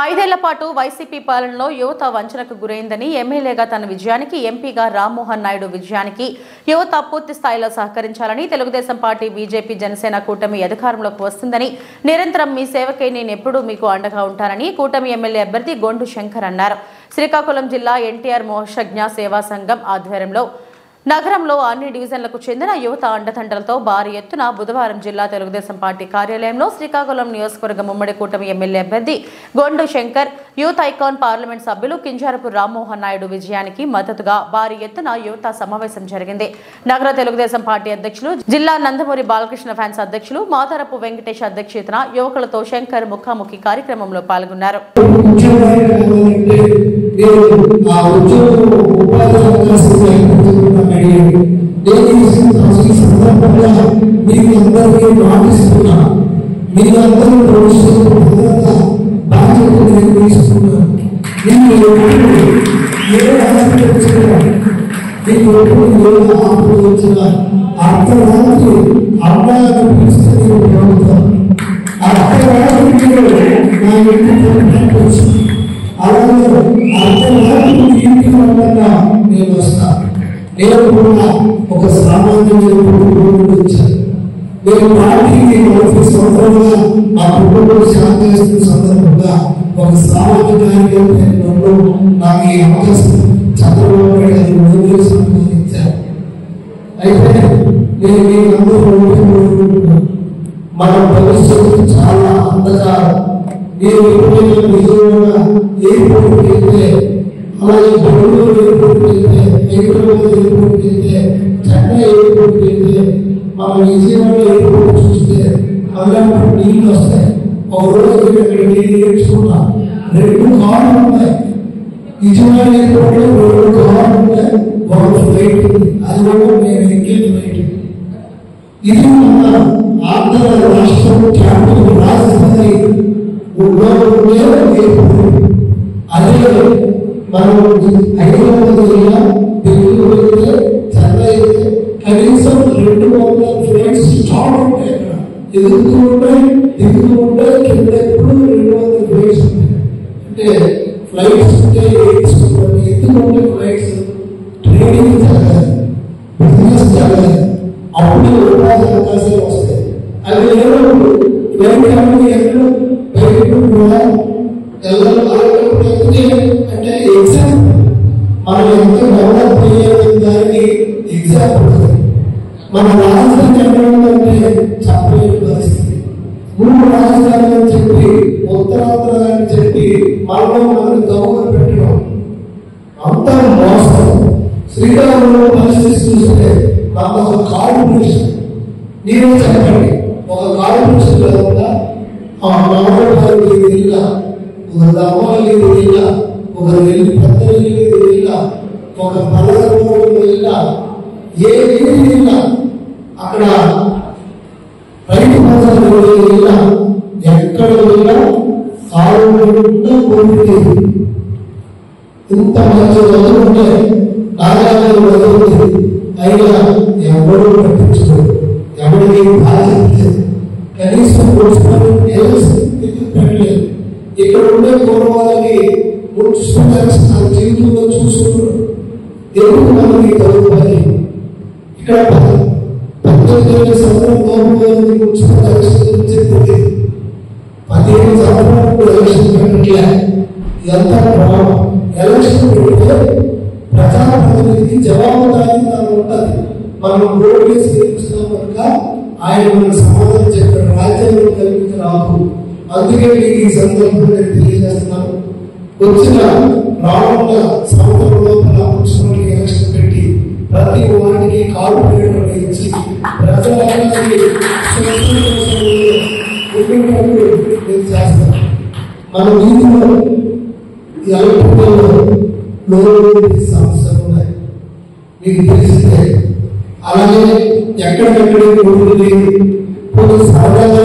ఐదేళ్ల పాటు వైసీపీ పాలనలో యువత వంచనకు గురైందని ఎమ్మెల్యేగా తన విజయానికి ఎంపీగా రామ్మోహన్ నాయుడు విజయానికి యువత పూర్తి స్థాయిలో సహకరించాలని తెలుగుదేశం పార్టీ బీజేపీ జనసేన కూటమి అధికారంలోకి వస్తుందని నిరంతరం మీ సేవకై నేను ఎప్పుడూ మీకు అండగా ఉంటానని కూటమి ఎమ్మెల్యే అభ్యర్థి గొండు శంకర్ అన్నారు. శ్రీకాకుళం జిల్లా ఎన్టీఆర్ మోక్షజ్ఞ సేవా సంఘం ఆధ్వర్యంలో నగరంలో అన్ని డివిజన్లకు చెందిన యువత అండదండలతో భారీ ఎత్తున బుధవారం జిల్లా తెలుగుదేశం పార్టీ కార్యాలయంలో శ్రీకాకుళం నియోజకవర్గ ఉమ్మడి కూటమి ఎమ్మెల్యే అభ్యర్థి Gondu Shankar, youth icon parliament సభ్యులు కింజారపు రామ్మోహన్ నాయుడు విజయానికి మద్దతుగా భారీ ఎత్తున యువత సమావేశం జరిగింది. నగర తెలుగుదేశం పార్టీ అధ్యక్షులు, జిల్లా నందమూరి బాలకృష్ణ ఫ్యాన్స్ అధ్యక్షులు మాతారపు వెంకటేష్ అధ్యక్షతన యువకులతో శంకర్ ముఖాముఖి కార్యక్రమంలో పాల్గొన్నారు. ఒక సామాన్యుడు నేను పార్టీకి 30 సంవత్సరాలుగా మా కుటుంబం సేవ చేస్తున్న సందర్భంగా ఒక సామాజిక కార్యక్రమంలో నాకు ఈ అవకాశం చంద్రబాబు నాయుడు సంపాదించారు. అయితే నేను మీరందరూ మన భవిష్యత్తు చాలా అంధకారం. నేను ఎప్పుడైనా నిజంగా ఎయిర్పోర్ట్కి వెళ్తే, అలాగే బెంగళూరు ఎయిర్పోర్ట్కి వెళ్తే, హైదరాబాద్ ఎయిర్పోర్ట్కి వెళ్తే, చెన్నై ఎయిర్పోర్ట్కి వెళ్తే, మన విజయవాడ ఎయిర్పోర్ట్ చూస్తే అలాంటి నీళ్ళు వస్తాయి. ఒక రోజు ఇక్కడ నీళ్ళు నేర్చుకున్నా 2 కార్లు ఉన్నాయి. విజయవాడ ఎయిర్పోర్ట్ లో 2 కార్లు ఉంటాయి, ఒక ఫ్లైట్ ఉంది. అది కూడా నేను ఎక్కే ఫ్లైట్. ఇది మన ఆంధ్ర రాష్ట్రం క్యాపిటల్ రాజధాని ఎయిర్పోర్ట్. అదే మనం హైదరాబాద్ జిల్లా బెంగళూరు అయితే, చెన్నై అయితే కనీసం 200 ఫ్లైట్స్ స్టార్ట్ ఉంటాయి. అక్కడ ఎదుగుతూ ఉంటాయి, దిగుతూ ఉంటాయి, కింద ఎప్పుడు 200 ఫ్లైట్స్ ఉంటాయి. అంటే ఫ్లైట్స్ ఉంటే ఎందుకు ఉంటాయి ఫ్లైట్స్? ట్రేడింగ్ జరగాలి, బిజినెస్ జరగాలి, అప్పుడు ఉపాధి అవకాశాలు వస్తాయి. అది లేనప్పుడు ఫ్లైట్ అనేది ఎక్కడ బయటకు కూడా అంటే ఎగ్జామ్ మనం ఎంత డెవలప్ అయ్యేది దానికి ఎగ్జాంపుల్. మన రాజధాని ఎక్కడ ఉందంటే చెప్పలేని పరిస్థితి. 3 రాజధానులు అని చెప్పి, ఉత్తరాంధ్ర అని చెప్పి మనల్ని దౌర్లు పెట్టడం అంతా మోసం. శ్రీకాకుళంలో పరిస్థితి చూస్తే మాకు ఒక కార్పొరేషన్, మీరే చెప్పండి, ఒక కార్పొరేషన్ ఉందా? నవరూపాయలు ఇల్లు, ఒక దమ్మాలు ఇల్లు, ఒక పెద్ద ఇల్లు, ఒక 13 ఇల్లు, ఏ ఇల్లు అక్కడ రైతు బజార్ వెళ్ళినా ఎక్కడ వెళ్ళినా కాలువకుండా కోరుతుంది. ఇంత మంచి వదులుంటే నాగాలు వదులుతుంది. అయినా ఎవరు పట్టించుకోరు, ఎవరికి బాధ్యత కనీసం పెట్టలేదు. ఇక్కడ ఉండే పూర్వాలకి మున్సిపల్ జీవితంలో చూసుకున్నారు. దేవుడు మనకి చదువుకోవాలి. ఇక్కడ 18 సంవత్సరం మున్సిపల్ ఎలక్షన్ చెప్పింది, 15 సంవత్సరాలు ఎలక్షన్ పెట్టట్లే. ఇదంతా ప్రభావం. ఎలక్షన్ పెడితే ప్రజాప్రతినిధికి జవాబుదారీ ఉంటుంది. మనం ఓటు వేసి గెలిపిస్తున్నాం కనుక ఆయన మనకు సమాధానం చెప్పాడు. రాజ్యాంగం కల్పించిన రాదు. అందుకే మీకు ఈ సందర్భంగా నేను తెలియజేస్తున్నాను. వచ్చిన రానున్న సంవత్సరంలో మున్సిపల్ ఎలక్షన్ పెట్టి ప్రతి వారికి కార్పొరేటర్ ఇచ్చి ప్రజలందరికీ చేస్తాం. మన వీధిలో ఎలక్ట్రికల్ సమస్యలు ఉన్నాయి, మీకు తెలిస్తే. అలాగే ఎక్కడికెక్కడ రోడ్లు లేదు, కొన్ని సరదాగా